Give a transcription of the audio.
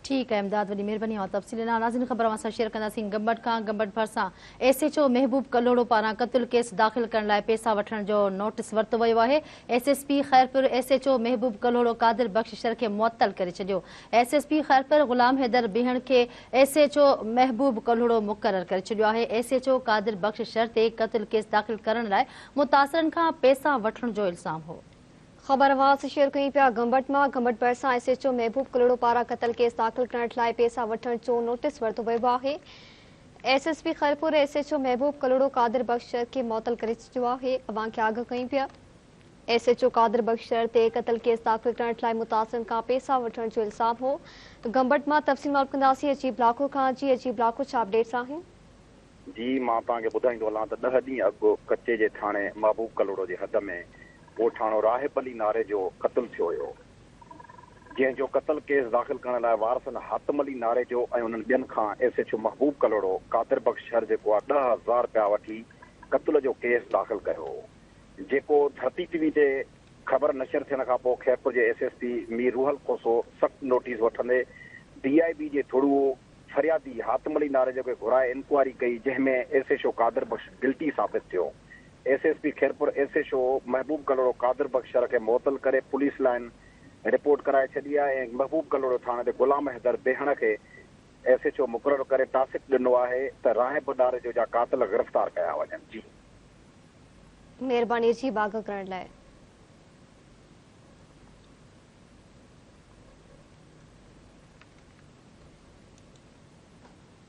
ठीक है इमदाद, वॾी महिरबानी और तफ़सील नाज़रीन ख़बर असां शेयर कंदासीं। गंबट खां गंबट भरिसां SHO महबूब कलोड़ो पारां क़त्ल केस दाख़िल करण लाइ पैसा वठण जो नोटिस वरितो वियो आहे। SSP खैरपुर SHO महबूब कलोड़ो कादिर बख़्श खे मुअत्तल करे छॾियो। SSP खैरपुर ग़ुलाम हैदर बेहण खे SHO महबूब कलोड़ो मुक़रर करे छॾियो आहे। SHO कादिर बख़्श ते क़त्ल केस दाख़िल करण लाइ मुतासिरनि खां पैसा वठण जो इल्ज़ाम हो। खबर आवाज़ शेयर कई पिया। गंबट मां गंबट भरिसां SHO महबूब कलोड़ो पारां क़त्ल केस दाख़िल करण लाइ पैसा वठण जो नोटिस वरितो वियो आहे। SSP खैरपुर SHO महबूब कलोड़ो कादिर बख़्श खे मुअत्तल करे छॾियो आहे। अवां खे आगाह कई पिया। SHO कादिर बख़्श ते क़त्ल केस दाख़िल करण लाइ मुतासिरनि खां पैसा वठण जो इल्ज़ाम हो। गंबट मां तफ़सील मालूम कंदासीं। अजीब लाखो खां अजीब लाखो छा अपडेट्स आहिनि? जी मां तव्हांखे ॿुधाईंदो हलां त 10 ॾींहं अॻु कच्चे जे थाणे महबूब कलोड़ो जे हद में ॻोठाणो राहिब अली नारे जो क़त्ल थियो हुयो, जंहिंजो क़त्ल केस दाख़िल करण लाइ वारसनि हातिम अली नारे जो ऐं उन्हनि ॿियनि खां SHO महबूब कलोड़ो कादिर बख़्श शहर जेको आहे 10,000 रुपया वठी क़त्ल जो केस दाख़िल कयो हो, जेको धरती TV ते ख़बर नशर थियण खां पोइ खैरपुर जे SSP मीर रूहल खोसो सख़्त नोटिस वठंदे DIB जे थोरो फरियादी हातिम अली नारे जो घुराए इंक्वायरी कई, जंहिंमें SHO कादिर बख़्श गिल्टी साबित थियो। SSP खैरपुर SHO महबूब कलोड़ो कादिर बख़्श खे मुअत्तल करे पुलिस लाइन रिपोर्ट कराए छॾी आहे ऐं महबूब कलोड़ो थाणे ते ग़ुलाम हैदर बेहण खे SHO मुक़रर करे टासिक ॾिनो आहे त राहिब नारे जो जा कातिल गिरफ़्तार कया वञनि। जी महिरबानी जी बाग़ करण लाइ।